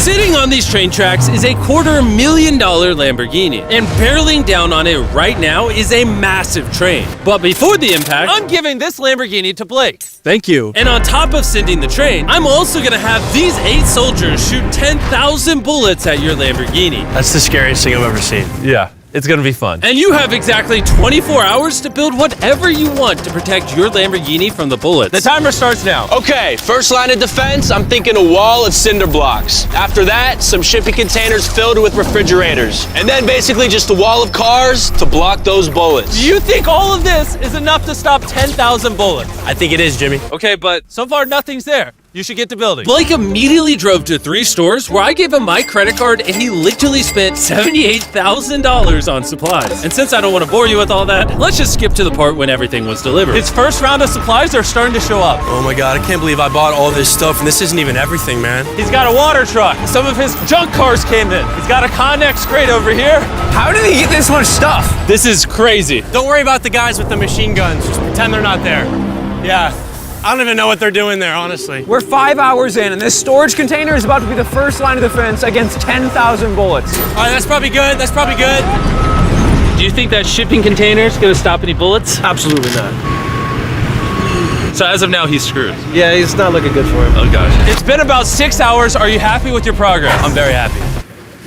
Sitting on these train tracks is a $250,000 Lamborghini, and barreling down on it right now is a massive train. But before the impact, I'm giving this Lamborghini to Blake. Thank you. And on top of sending the train, I'm also gonna have these 8 soldiers shoot 10,000 bullets at your Lamborghini. That's the scariest thing I've ever seen. Yeah, it's gonna be fun. And you have exactly 24 hours to build whatever you want to protect your Lamborghini from the bullets. The timer starts now. Okay, first line of defense, I'm thinking a wall of cinder blocks. After that, some shipping containers filled with refrigerators. And then basically just a wall of cars to block those bullets. Do you think all of this is enough to stop 10,000 bullets? I think it is, Jimmy. Okay, but So far, nothing's there. You should get to building. Blake immediately drove to 3 stores where I gave him my credit card and he literally spent $78,000 on supplies. And since I don't want to bore you with all that, let's just skip to the part when everything was delivered. His first round of supplies are starting to show up. Oh my God, I can't believe I bought all this stuff and this isn't even everything, man. He's got a water truck. Some of his junk cars came in. He's got a Connex crate over here. How did he get this much stuff? This is crazy. Don't worry about the guys with the machine guns. Just pretend they're not there. Yeah, I don't even know what they're doing there, honestly. We're 5 hours in, and this storage container is about to be the first line of defense against 10,000 bullets. All right, that's probably good. That's probably good. Do you think that shipping container is going to stop any bullets? Absolutely not. So as of now, he's screwed. Yeah, it's not looking good for him. Oh gosh. It's been about 6 hours. Are you happy with your progress? I'm very happy.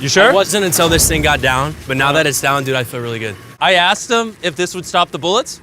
You sure? It wasn't until this thing got down, but now that it's down, dude, I feel really good. I asked them if this would stop the bullets,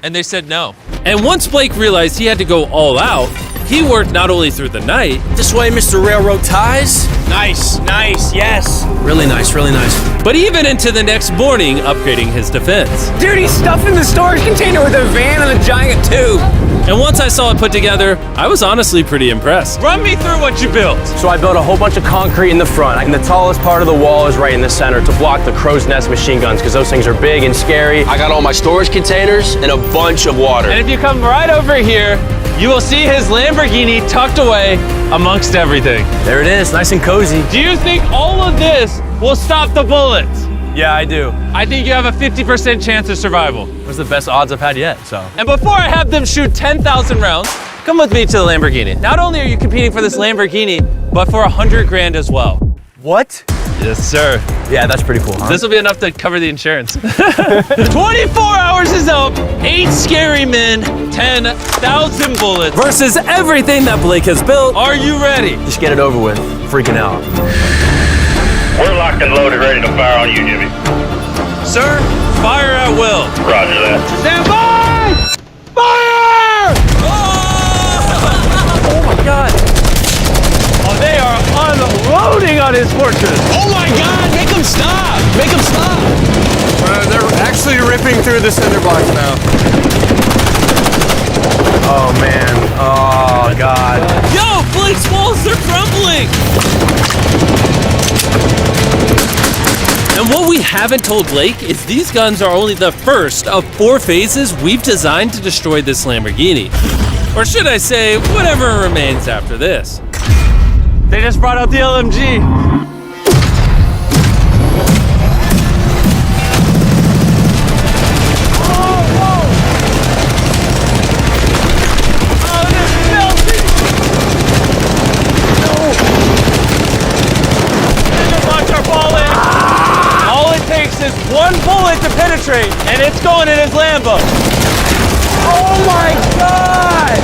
and they said no. And once Blake realized he had to go all out, he worked not only through the night. This way, Mr. Railroad Ties. Nice, nice, yes. Really nice, really nice. But even into the next morning, upgrading his defense. Dude, he's stuffing the storage container with a van and a giant tube. And once I saw it put together, I was honestly pretty impressed. Run me through what you built. So I built a whole bunch of concrete in the front, and the tallest part of the wall is right in the center to block the crow's nest machine guns, because those things are big and scary. I got all my storage containers and a bunch of water. And if you come right over here, you will see his Lamborghini tucked away amongst everything. There it is, nice and cozy. Do you think all of this will stop the bullets? Yeah, I do. I think you have a 50% chance of survival. It was the best odds I've had yet, so. And before I have them shoot 10,000 rounds, come with me to the Lamborghini. Not only are you competing for this Lamborghini, but for 100 grand as well. What? Yes, sir. Yeah, that's pretty cool, huh? This will be enough to cover the insurance. 24 hours is up, 8 scary men, 10,000 bullets. Versus everything that Blake has built. Are you ready? Just get it over with. Freaking out. We're locked and loaded, ready to fire on you, Jimmy. Sir, fire at will. Roger that. Stand by! Fire! Oh my God. Oh, they are unloading on his fortress. Oh my God, make them stop! Make them stop! They're actually ripping through the cinder blocks now. Oh man, oh God. Yo, Blake's walls, they're crumbling. And what we haven't told Blake is these guns are only the first of 4 phases we've designed to destroy this Lamborghini. Or should I say, whatever remains after this. They just brought out the LMG. One bullet to penetrate, and it's going in his Lambo. Oh my God!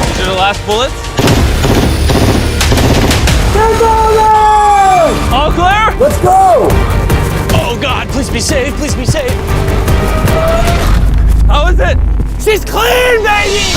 These are the last bullets. All clear? Let's go! Oh God, please be safe, please be safe. How is it? She's clean, baby!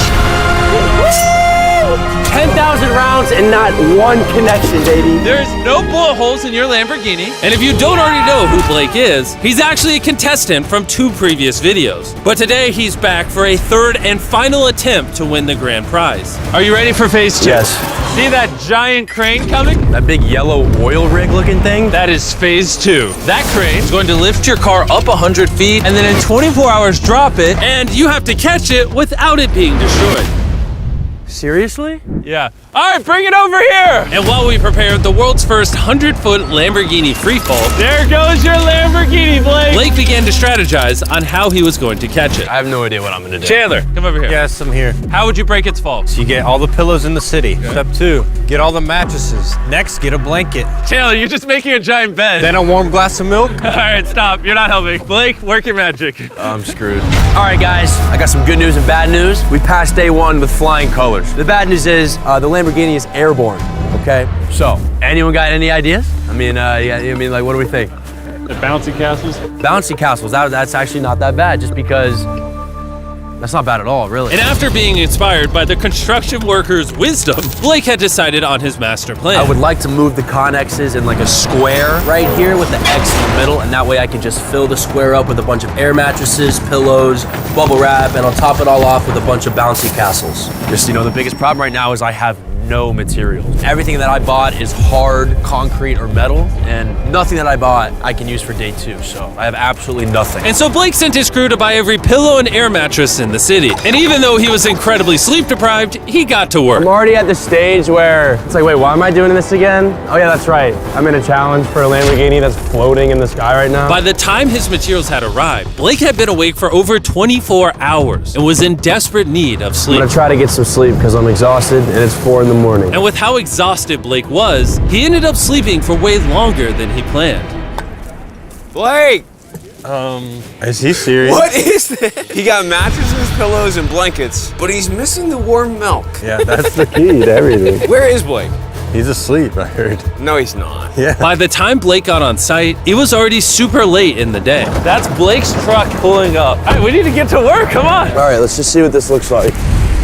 10,000 rounds and not one connection, baby. There's no bullet holes in your Lamborghini. And if you don't already know who Blake is, he's actually a contestant from 2 previous videos. But today he's back for a 3rd and final attempt to win the grand prize. Are you ready for phase 2? Yes. See that giant crane coming? That big yellow oil rig looking thing? That is phase 2. That crane He's going to lift your car up 100 feet, and then in 24 hours drop it. and you have to catch it without it being destroyed. Seriously? Yeah. All right, bring it over here. And while we prepared the world's first 100-foot Lamborghini freefall, There goes your Lamborghini, Blake. Blake began to strategize on how he was going to catch it. I have no idea what I'm gonna do. Chandler, come over here. Yes, I'm here. How would you break its fall? So you get all the pillows in the city. Step 2, get all the mattresses. Next, get a blanket. Chandler, you're just making a giant bed. Then a warm glass of milk. All right, stop. You're not helping. Blake, work your magic. I'm screwed. All right, guys, I got some good news and bad news. We passed day 1 with flying colors. The bad news is the Lamborghini is airborne, okay? So, anyone got any ideas? I mean, like, what do we think? The bouncy castles. Bouncy castles, that's actually not that bad, just because that's not bad at all, really. And after being inspired by the construction workers' wisdom, Blake had decided on his master plan. I would like to move the connexes in like a square right here with the X in the middle, and that way I can just fill the square up with a bunch of air mattresses, pillows, bubble wrap, and I'll top it all off with a bunch of bouncy castles. Just, the biggest problem right now is I have no materials. Everything that I bought is hard concrete or metal, and nothing that I bought I can use for day 2, so I have absolutely nothing. And so Blake sent his crew to buy every pillow and air mattress in the city. And even though he was incredibly sleep deprived, he got to work. I'm already at the stage where it's like, wait, why am I doing this again? Oh yeah, that's right. I'm in a challenge for a Lamborghini that's floating in the sky right now. By the time his materials had arrived, Blake had been awake for over 24 hours and was in desperate need of I'm sleep. gonna try to get some sleep because I'm exhausted and it's 4 in the morning. And with how exhausted Blake was, he ended up sleeping for way longer than he planned. Blake! Is he serious? What is this? He got mattresses, pillows, and blankets, but he's missing the warm milk. Yeah, that's the Key to everything. Where is Blake? He's asleep, I heard. No, he's not. By the time Blake got on site, it was already super late in the day. That's Blake's truck pulling up. All right, we need to get to work. Come on. All right, let's just see what this looks like.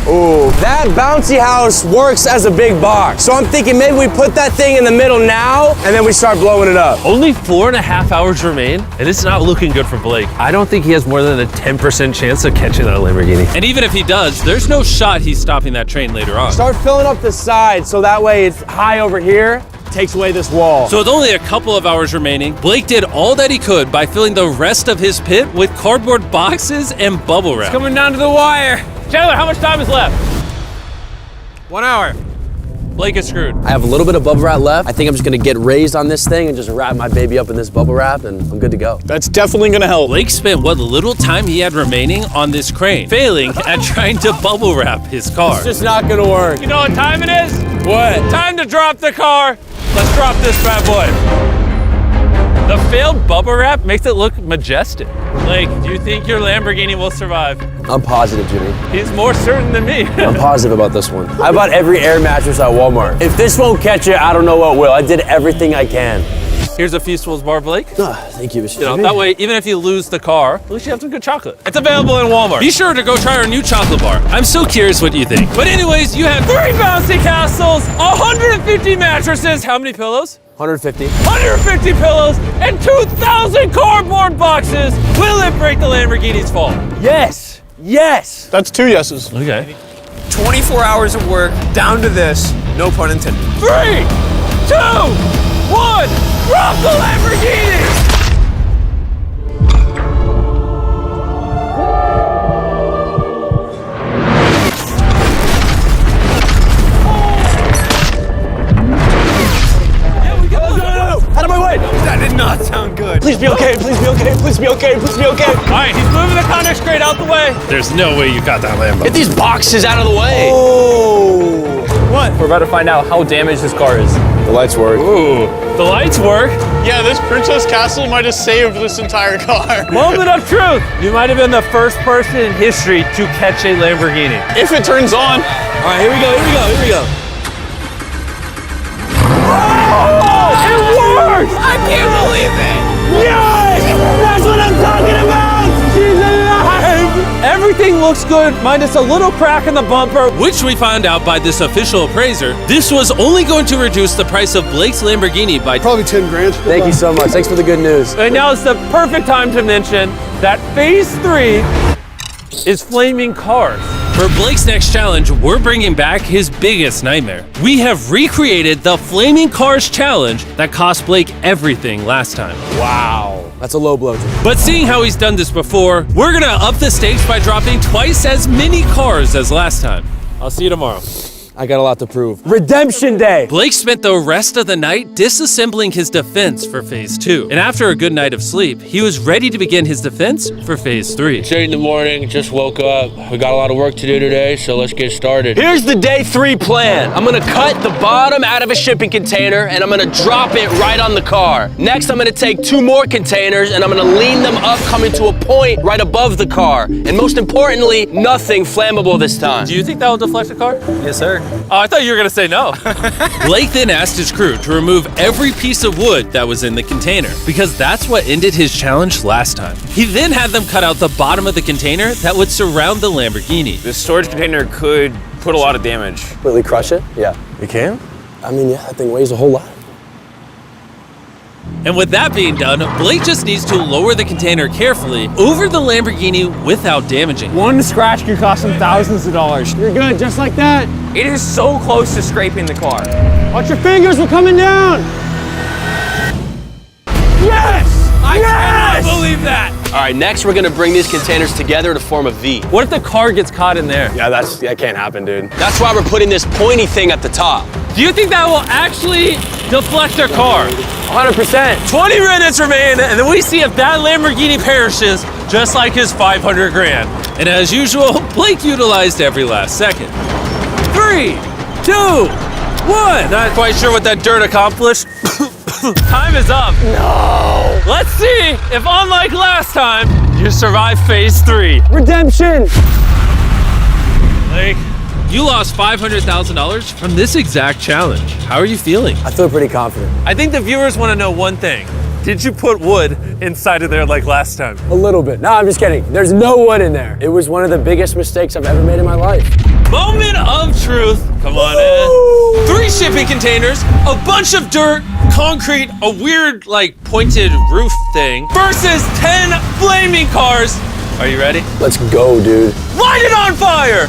Oh, that bouncy house works as a big box. So I'm thinking maybe we put that thing in the middle now and then we start blowing it up. Only 4.5 hours remain, and it's not looking good for Blake. I don't think he has more than a 10% chance of catching that Lamborghini. And even if he does, there's no shot he's stopping that train later on. Start filling up the side so that way it's high over here, takes away this wall. So with only a couple of hours remaining, Blake did all that he could by filling the rest of his pit with cardboard boxes and bubble wrap. Coming down to the wire. Chandler, how much time is left? 1 hour. Blake is screwed. I have a little bit of bubble wrap left. I think I'm just gonna get raised on this thing and just wrap my baby up in this bubble wrap and I'm good to go. That's definitely gonna help. Blake spent what little time he had remaining on this crane, failing at trying to bubble wrap his car. It's just not gonna work. You know what time it is? What? Time to drop the car. Let's drop this bad boy. The failed bubble wrap makes it look majestic. Blake, do you think your Lamborghini will survive? I'm positive, Jimmy. He's more certain than me. I'm positive about this one. I bought every air mattress at Walmart. If this won't catch it, I don't know what will. I did everything I can. Here's a Feastables bar, Blake. Thank you, Mr. You know, Jimmy. that way, even if you lose the car, at least you have some good chocolate. It's available in Walmart. Be sure to go try our new chocolate bar. I'm so curious what you think. But anyways, you have 3 bouncy castles, 150 mattresses, how many pillows? 150. 150 pillows, and 2,000 cardboard boxes. Will it break the Lamborghini's fall? Yes. Yes. That's 2 yeses. Okay. 24 hours of work, down to this, no pun intended. 3, 2, 1, drop the Lamborghini! Out of my way. That did not sound good. Please be okay. Please be okay. Please be okay. Please be okay. All right, he's moving the Connex crate out the way. There's no way you got that Lambo. Get these boxes out of the way. Oh. What? We're about to find out how damaged this car is. The lights work. Ooh, the lights work. Yeah, this Princess Castle might have saved this entire car. Moment of truth. You might have been the first person in history to catch a Lamborghini. If it turns on. All right, here we go. Here we go. Here we go. It worked! I can't believe it. Yes! That's what I'm talking about! She's alive! Everything looks good, minus a little crack in the bumper. Which we found out by this official appraiser, this was only going to reduce the price of Blake's Lamborghini by Probably 10 grand. Thank you so much. Thanks for the good news. And now it's the perfect time to mention that phase 3 is flaming cars. For Blake's next challenge, we're bringing back his biggest nightmare. We have recreated the Flaming Cars challenge that cost Blake everything last time. Wow. That's a low blow. But seeing how he's done this before, we're gonna up the stakes by dropping twice as many cars as last time. I'll see you tomorrow. I got a lot to prove. Redemption Day! Blake spent the rest of the night disassembling his defense for phase 2. And after a good night of sleep, he was ready to begin his defense for phase 3. It's 8 in the morning, just woke up. We got a lot of work to do today, so let's get started. Here's the day 3 plan. I'm gonna cut the bottom out of a shipping container and I'm gonna drop it right on the car. Next, I'm gonna take 2 more containers and I'm gonna lean them up, coming to a point right above the car. And most importantly, nothing flammable this time. Do you think that will deflect the car? Yes, sir. Oh, I thought you were gonna say no. Blake then asked his crew to remove every piece of wood that was in the container, because that's what ended his challenge last time. He then had them cut out the bottom of the container that would surround the Lamborghini. This storage container could put a lot of damage. Completely crush it? Yeah. You can? I mean, yeah, that thing weighs a whole lot. And with that being done, Blake just needs to lower the container carefully over the Lamborghini without damaging it. One scratch could cost him thousands of dollars. You're good, just like that. It is so close to scraping the car. Watch your fingers, we're coming down. Yes! I cannot believe that. All right, next we're gonna bring these containers together to form a V. What if the car gets caught in there? Yeah, that can't happen, dude. That's why we're putting this pointy thing at the top. Do you think that will actually deflect their car? 100%. 20 minutes remain, and then we see if that Lamborghini perishes, just like his 500 grand. And as usual, Blake utilized every last second. 3, 2, 1. Not quite sure what that dirt accomplished. Time is up. No! Let's see if, unlike last time, you survive phase 3. Redemption! Blake, You lost $500,000 from this exact challenge. How are you feeling? I feel pretty confident. I think the viewers want to know one thing. Did you put wood inside of there like last time? A little bit. No, I'm just kidding. There's no wood in there. It was one of the biggest mistakes I've ever made in my life. Moment of truth. Come on in. 3 shipping containers, a bunch of dirt, concrete, a weird, like, pointed roof thing, versus 10 flaming cars. Are you ready? Let's go, dude. Light it on fire!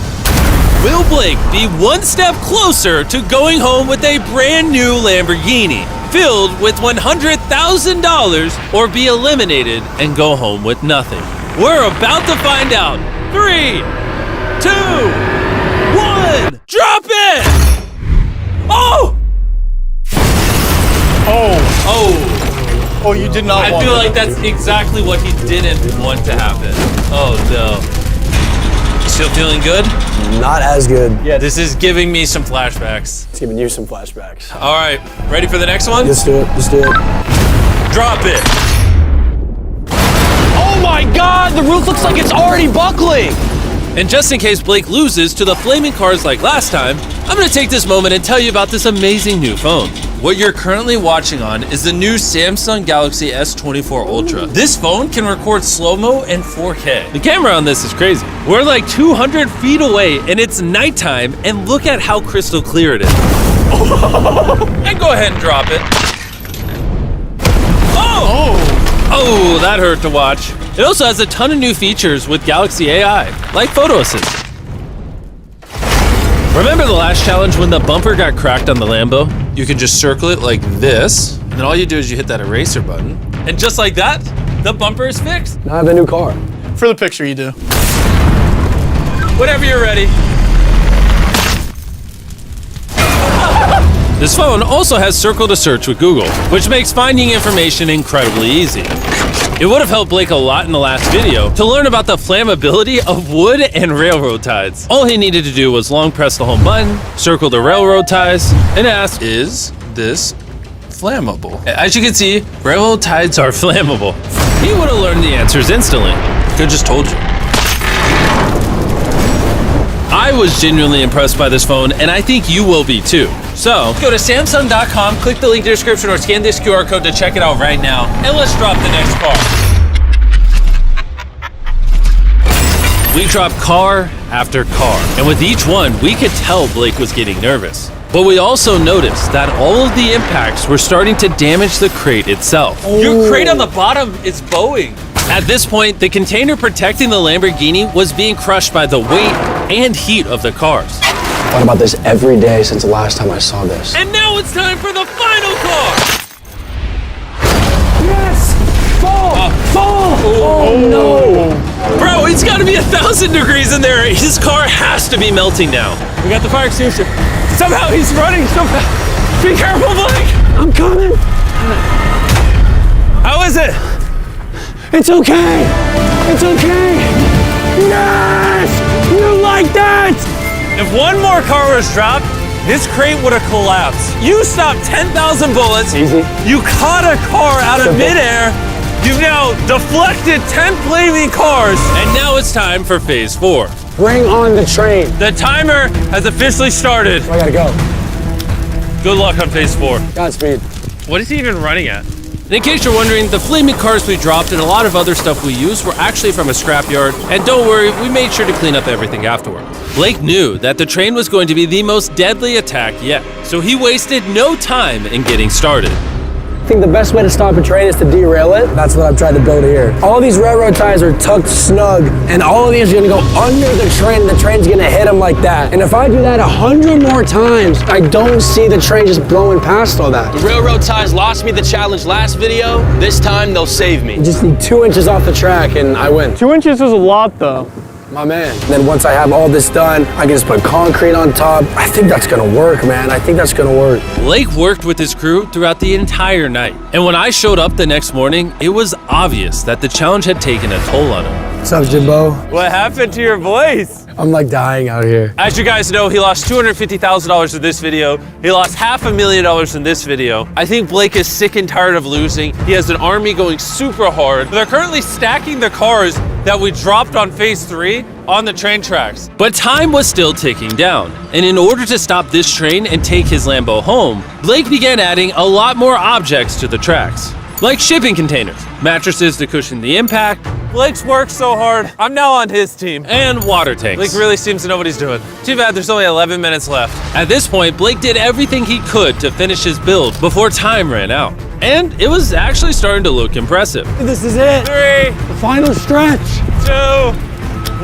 Will Blake be one step closer to going home with a brand new Lamborghini filled with $100,000, or be eliminated and go home with nothing? We're about to find out. 3, 2, 1, drop it! Oh! Oh, you did not I want feel that. like that's exactly what he didn't want to happen. Oh no. Still feeling good? Not as good. Yeah, this is giving me some flashbacks. It's giving you some flashbacks. All right, ready for the next one? Let's do it. Let's do it. Drop it. Oh my God, the roof looks like it's already buckling. And just in case Blake loses to the flaming cars like last time, I'm gonna take this moment and tell you about this amazing new phone. What you're currently watching on is the new Samsung Galaxy S24 Ultra. This phone can record slow-mo and 4K. The camera on this is crazy. We're like 200 feet away and it's nighttime, and look at how crystal clear it is. And go ahead and drop it. Oh, that hurt to watch. It also has a ton of new features with Galaxy AI, like photo assist. Remember the last challenge when the bumper got cracked on the Lambo? You can just circle it like this, and then all you do is you hit that eraser button, and just like that, the bumper is fixed. Now I have a new car. For the picture, you do. Whenever you're ready. This phone also has Circle to Search with Google, which makes finding information incredibly easy. It would have helped Blake a lot in the last video to learn about the flammability of wood and railroad ties. All he needed to do was long press the home button, circle the railroad ties, and ask, is this flammable? As you can see, railroad ties are flammable. He would have learned the answers instantly. Could have just told you. I was genuinely impressed by this phone, and I think you will be too. So, go to Samsung.com, click the link in the description, or scan this QR code to check it out right now, and let's drop the next car. We dropped car after car, and with each one, we could tell Blake was getting nervous. But we also noticed that all of the impacts were starting to damage the crate itself. Your crate on the bottom is bowing. At this point, the container protecting the Lamborghini was being crushed by the weight and heat of the cars. I thought about this every day since the last time I saw this. And now it's time for the final car! Yes! Fall! Fall! Oh no! Bro, Oh, it's got to be 1,000 degrees in there. His car has to be melting now. We got the fire extinguisher. Somehow he's running so fast. Be careful, Blake. I'm coming. How is it? It's okay. It's okay. Yes! You like that? If one more car was dropped, this crate would have collapsed. You stopped 10,000 bullets. Easy. You caught a car out of midair. You've now deflected 10 flaming cars. And now it's time for phase 4. Bring on the train. The timer has officially started. I gotta go. Good luck on phase 4. Godspeed. What is he even running at? And in case you're wondering, the flaming cars we dropped and a lot of other stuff we used were actually from a scrapyard. And don't worry, we made sure to clean up everything afterward. Blake knew that the train was going to be the most deadly attack yet, so he wasted no time in getting started. I think the best way to stop a train is to derail it. That's what I've tried to build here. All these railroad ties are tucked snug, and all of these are gonna go under the train, and the train's gonna hit them like that. And if I do that 100 more times, I don't see the train just blowing past all that. The railroad ties lost me the challenge last video. This time they'll save me. I just need 2 inches off the track and I win. 2 inches is a lot, though. My man. And then once I have all this done, I can just put concrete on top. I think that's gonna work, man. I think that's gonna work. Blake worked with his crew throughout the entire night. And when I showed up the next morning, it was obvious that the challenge had taken a toll on him. What's up, Jimbo? What happened to your voice? I'm like dying out here. As you guys know, he lost $250,000 in this video. He lost $500,000 in this video. I think Blake is sick and tired of losing. He has an army going super hard. They're currently stacking the cars that we dropped on phase 3 on the train tracks. But time was still ticking down, and in order to stop this train and take his Lambo home, Blake began adding a lot more objects to the tracks, like shipping containers, mattresses to cushion the impact, Blake's worked so hard. I'm now on his team. and water tanks. Blake really seems to know what he's doing. Too bad there's only 11 minutes left. At this point, Blake did everything he could to finish his build before time ran out, and it was actually starting to look impressive. This is it. 3, The final stretch. 2,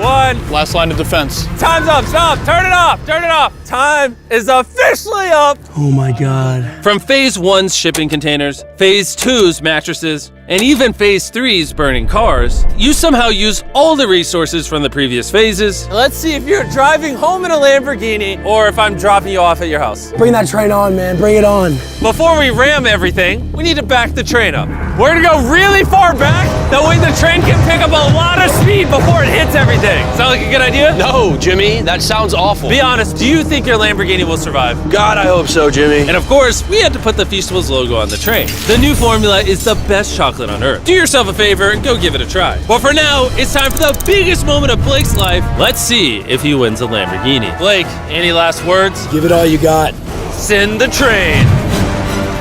1. Last line of defense. Time's up. Stop. Turn it off. Turn it off. Time is officially up. Oh my God. From phase 1's shipping containers, phase 2's mattresses, and even phase 3's burning cars, you somehow use all the resources from the previous phases. Let's see if you're driving home in a Lamborghini or if I'm dropping you off at your house. Bring that train on, man. Bring it on. Before we ram everything, we need to back the train up. We're gonna go really far back. That way the train can pick up a lot of speed before it hits everything. Sound like a good idea? No, Jimmy, that sounds awful. Be honest, do you think your Lamborghini will survive? God, I hope so, Jimmy. And of course, we had to put the Feastables logo on the train. The new formula is the best chocolate on earth. Do yourself a favor and go give it a try. But for now, it's time for the biggest moment of Blake's life. Let's see if he wins a Lamborghini. Blake, any last words? Give it all you got. Send the train.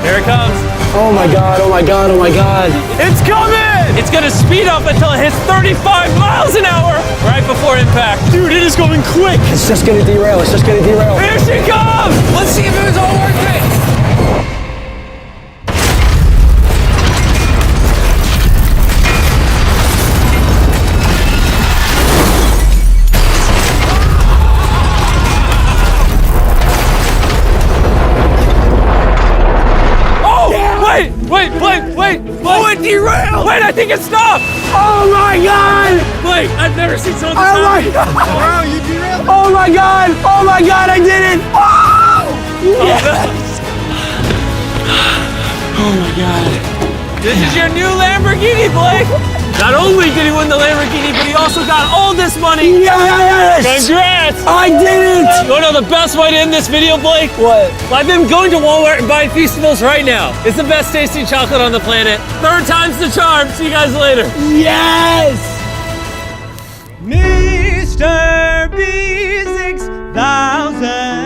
Here it comes. Oh my God, oh my God, oh my God. It's coming! It's gonna speed up until it hits 35 miles an hour right before impact. Dude, it is going quick. It's just gonna derail, it's just gonna derail. Here she comes! Let's see if it was all working. Wait! Oh, it derailed! Wait, I think it stopped! Oh my God! Blake, I've never seen something this Oh my high. God! Wow, you derailed. Oh my God! Oh my God, I did it! Oh! Yes! Oh my God. This is your new Lamborghini, Blake! Not only did he win the Lamborghini, but he also got all this money! Yes! Congrats! I did it! You wanna know the best way to end this video, Blake? What? I've been going to Walmart and buying Feastables right now. It's the best tasting chocolate on the planet. 3rd time's the charm. See you guys later. Yes! Mr. B6000.